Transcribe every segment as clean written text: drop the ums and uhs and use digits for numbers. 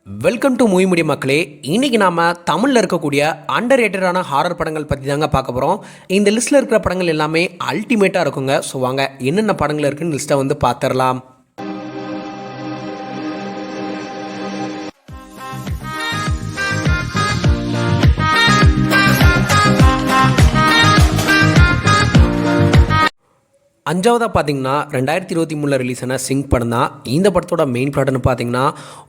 Welcome to movie media மக்களே. இன்றைக்கி நாம் தமிழில் இருக்கக்கூடிய அண்டர் ரேட்டடான ஹாரர் படங்கள் பற்றி தாங்க பார்க்க போகிறோம். இந்த லிஸ்ட்டில் இருக்கிற படங்கள் எல்லாமே அல்டிமேட்டாக இருக்குங்க. ஸோ வாங்க என்னென்ன படங்கள் இருக்குன்னு லிஸ்ட்டை வந்து பார்த்துடலாம். அஞ்சாவதாக பார்த்தீங்கன்னா 2023 ரிலீஸ் ஆன சிங்க் படம் தான். இந்த படத்தோட மெயின் ப்ளாட்னு பார்த்தீங்கன்னா,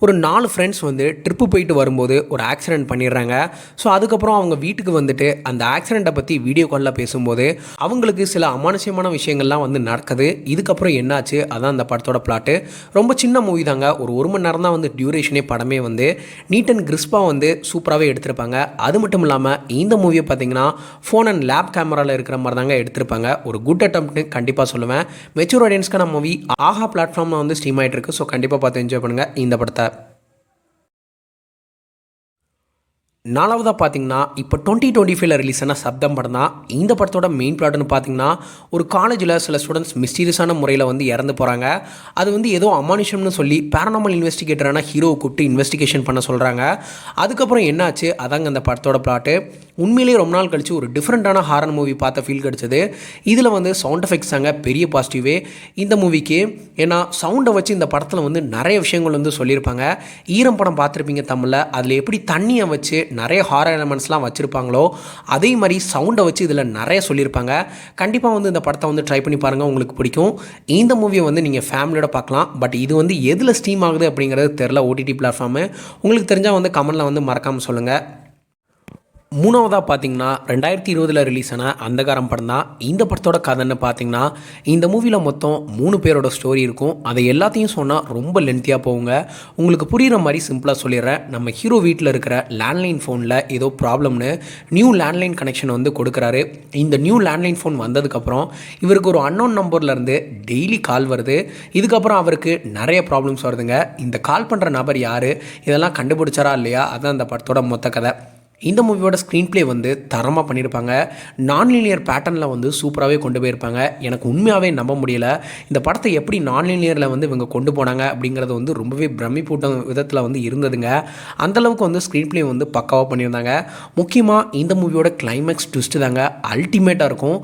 ஒரு 4 ஃப்ரெண்ட்ஸ் வந்து ட்ரிப்பு போயிட்டு வரும்போது ஒரு ஆக்சிடென்ட் பண்ணிடுறாங்க. ஸோ அதுக்கப்புறம் அவங்க வீட்டுக்கு வந்துட்டு அந்த ஆக்சிடெண்ட்டை பற்றி வீடியோ காலில் பேசும்போது அவங்களுக்கு சில அமானுஷ்யமான விஷயங்கள்லாம் வந்து நடக்குது. இதுக்கப்புறம் என்னாச்சு, அதான் அந்த படத்தோட பிளாட்டு. ரொம்ப சின்ன மூவி தாங்க, ஒரு மணி நேரம் தான் வந்து டியூரேஷனே. படமே வந்து நீட் அண்ட் கிறிஸ்பாக வந்து சூப்பராகவே எடுத்திருப்பாங்க. அது மட்டும் இல்லாமல் இந்த மூவியை பார்த்தீங்கன்னா ஃபோன் அண்ட் லேப் கேமராவில் இருக்கிற மாதிரி தாங்க எடுத்திருப்பாங்க. ஒரு குட் அட்டம்ப்ட்னு கண்டிப்பாக சொல்லுவேன். மெச்சூர் ஆடியன்ஸ்க்கான மூவி ஆஹா பிளாட்ஃபார்ம்ல வந்து ஸ்ட்ரீம் ஆயிட்டு இருக்கு. ஸோ கண்டிப்பாக பார்த்து என்ஜாய் பண்ணுங்க இந்த படத்தை. நாலாவதாக பார்த்தீங்கன்னா இப்போ 2025 ரிலீஸ் ஆன சப்தம் படம் தான். இந்த படத்தோட மெயின் பிளாட்னு பார்த்தீங்கன்னா, ஒரு காலேஜில் சில ஸ்டூடெண்ட்ஸ் மிஸ்டீரியஸான முறையில் வந்து இறந்து போகிறாங்க. அது வந்து ஏதோ அமானுஷம்னு சொல்லி பேரனாமல் இன்வெஸ்டிகேட்டரான ஹீரோவை கூப்பிட்டு இன்வெஸ்டிகேஷன் பண்ண சொல்கிறாங்க. அதுக்கப்புறம் என்னாச்சு, அதாங்க அந்த படத்தோட பிளாட்டு. உண்மையிலேயே ரொம்ப நாள் கழிச்சு ஒரு டிஃப்ரெண்ட்டான ஹாரர் மூவி பார்த்த ஃபீல் கிடச்சிது. இதில் வந்து சவுண்ட் எஃபெக்ட்ஸ் தாங்க பெரிய பாசிட்டிவே இந்த மூவிக்கு. ஏன்னா சவுண்டை வச்சு இந்த படத்தில் வந்து நிறைய விஷயங்கள் வந்து சொல்லியிருப்பாங்க. ஈரம் படம் பார்த்துருப்பீங்க தமிழில், அதில் எப்படி தண்ணியை வச்சு நிறைய ஹாரர் எலமெண்ட்ஸ்லாம் வச்சுருப்பாங்களோ அதே மாதிரி சவுண்டை வச்சு இதில் நிறைய சொல்லியிருப்பாங்க. கண்டிப்பாக வந்து இந்த படத்தை வந்து ட்ரை பண்ணி பாருங்கள், உங்களுக்கு பிடிக்கும். இந்த மூவியை வந்து நீங்கள் ஃபேமிலியோட பார்க்கலாம். பட் இது வந்து எதில் ஸ்ட்ரீம் ஆகுது அப்படிங்கிறது தெரில. ஓடிடி பிளாட்ஃபார்மு உங்களுக்கு தெரிஞ்சால் வந்து கமெண்டில் வந்து மறக்காமல் சொல்லுங்கள். மூணாவதாக பார்த்தீங்கன்னா 2020 ரிலீஸ் ஆன அந்தகாரம் படம் தான். இந்த படத்தோட கதைன்னு பார்த்தீங்கன்னா, இந்த மூவியில் மொத்தம் 3 பேரோட ஸ்டோரி இருக்கும். அதை எல்லாத்தையும் சொன்னால் ரொம்ப லென்த்தியாக போகுங்க. உங்களுக்கு புரிகிற மாதிரி சிம்பிளாக சொல்லிடுறேன். நம்ம ஹீரோ வீட்டில் இருக்கிற லேண்ட்லைன் ஃபோனில் ஏதோ ப்ராப்ளம்னு நியூ லேண்ட்லைன் கனெக்ஷன் வந்து கொடுக்குறாரு. இந்த நியூ லேண்ட்லைன் ஃபோன் வந்ததுக்கப்புறம் இவருக்கு ஒரு அன்னோன் நம்பர்லேருந்து டெய்லி கால் வருது. இதுக்கப்புறம் அவருக்கு நிறைய ப்ராப்ளம்ஸ் வருதுங்க. இந்த கால் பண்ணுற நபர் யார், இதெல்லாம் கண்டுபிடிச்சாரா இல்லையா, அதுதான் இந்த படத்தோட மொத்த கதை. இந்த மூவியோட ஸ்க்ரீன் ப்ளே வந்து தரமாக பண்ணியிருப்பாங்க. நான்லீனியர் பேட்டர்னில் வந்து சூப்பராகவே கொண்டு போயிருப்பாங்க. எனக்கு உண்மையாகவே நம்ப முடியல, இந்த படத்தை எப்படி நான்லீனியரில் வந்து இவங்க கொண்டு போனாங்க அப்படிங்கிறது வந்து ரொம்பவே பிரமிப்பூட்டும் விதத்தில் வந்து இருந்ததுங்க. அந்தளவுக்கு வந்து ஸ்க்ரீன் ப்ளே வந்து பக்காவாக பண்ணியிருந்தாங்க. முக்கியமாக இந்த மூவியோட கிளைமேக்ஸ் ட்விஸ்ட்டு தாங்க அல்டிமேட்டாக இருக்கும்.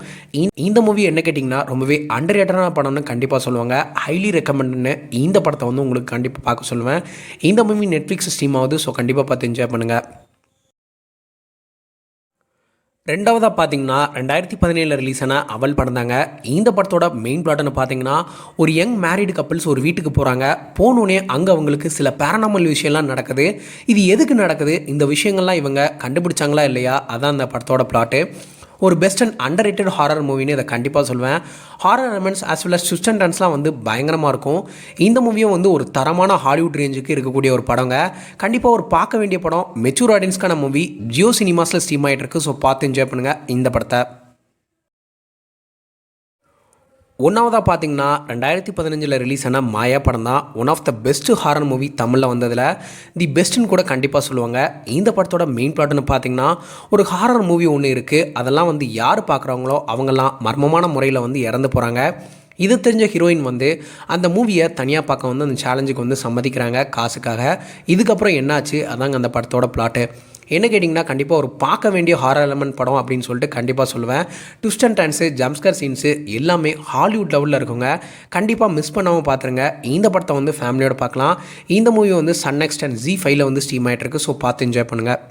இந்த மூவி என்ன கேட்டிங்கன்னா ரொம்பவே அண்டர் ரேட்டடான படம்னு கண்டிப்பாக சொல்லுவாங்க. ஹைலி ரெக்கமெண்ட்னு இந்த படத்தை வந்து உங்களுக்கு கண்டிப்பாக பார்க்க சொல்லுவேன். இந்த மூவி நெட்ஃப்ளிக்ஸ் ஸ்ட்ரீம் ஆகுது. ஸோ கண்டிப்பாக பார்த்து என்ஜாய் பண்ணுங்கள். ரெண்டாவதாக பார்த்தீங்கன்னா 2017 ரிலீஸ் ஆன அவள் படம் தாங்க. இந்த படத்தோட மெயின் பிளாட்னு பார்த்தீங்கன்னா, ஒரு யங் மேரிடு கப்பிள்ஸ் ஒரு வீட்டுக்கு போகிறாங்க. போனோடனே அங்கே அவங்களுக்கு சில பேரனாமல் விஷயம்லாம் நடக்குது. இது எதுக்கு நடக்குது, இந்த விஷயங்கள்லாம் இவங்க கண்டுபிடிச்சாங்களா இல்லையா, அதான் அந்த படத்தோட பிளாட்டு. ஒரு best and underrated horror மூவின்னு இதை கண்டிப்பாக சொல்லுவேன். Horror elements as well as twist and டர்ன்ஸ்லாம் வந்து பயங்கரமாக இருக்கும். இந்த மூவியும் வந்து ஒரு தரமான ஹாலிவுட் ரேஞ்சுக்கு இருக்கக்கூடிய ஒரு படங்க. கண்டிப்பாக ஒரு பார்க்க வேண்டிய படம். மெச்சூர் ஆடியன்ஸ்க்கான மூவி. ஜியோ சினிமாஸில் ஸ்ட்ரீம் ஆகிட்டு இருக்கு. ஸோ பார்த்து என்ஜாய் பண்ணுங்கள் இந்த படத்தை. ஒன்றாவதாக பார்த்தீங்கன்னா 2015 ரிலீஸ் ஆன மாயா படம் தான். One of the best horror movie தமிழில் வந்ததில் தி பெஸ்ட்டுன்னு கூட கண்டிப்பாக சொல்லுவாங்க. இந்த படத்தோட மெயின் பிளாட்னு பார்த்தீங்கன்னா, ஒரு ஹாரர் மூவி ஒன்று இருக்குது. அதெல்லாம் வந்து யார் பார்க்குறாங்களோ அவங்கெல்லாம் மர்மமான முறையில் வந்து இறந்து போகிறாங்க. இது தெரிஞ்ச ஹீரோயின் வந்து அந்த மூவியை தனியாக பார்க்க வந்து அந்த சேலஞ்சுக்கு வந்து சம்மதிக்கிறாங்க காசுக்காக. இதுக்கப்புறம் என்னாச்சு, அதாங்க அந்த படத்தோட பிளாட்டு. என்ன கேட்டிங்கன்னா, கண்டிப்பாக ஒரு பார்க்க வேண்டிய ஹாரர் எலமெண்ட் படம் அப்படின்னு சொல்லிட்டு கண்டிப்பாக சொல்லுவேன். ட்விஸ்ட் அண்ட் டர்ன்ஸு, ஜம்ப்ஸ்கர் சீன்ஸு எல்லாமே ஹாலிவுட் லெவலில் இருக்குங்க. கண்டிப்பாக மிஸ் பண்ணாமல் பார்த்துருங்க. இந்த படத்தை வந்து ஃபேமிலியோட பார்க்கலாம். இந்த மூவி வந்து சன் நெக்ஸ்ட் அண்ட் ZEE5 வந்து ஸ்ட்ரீம் ஆகிட்டு இருக்கு. ஸோ பார்த்து என்ஜாய் பண்ணுங்கள்.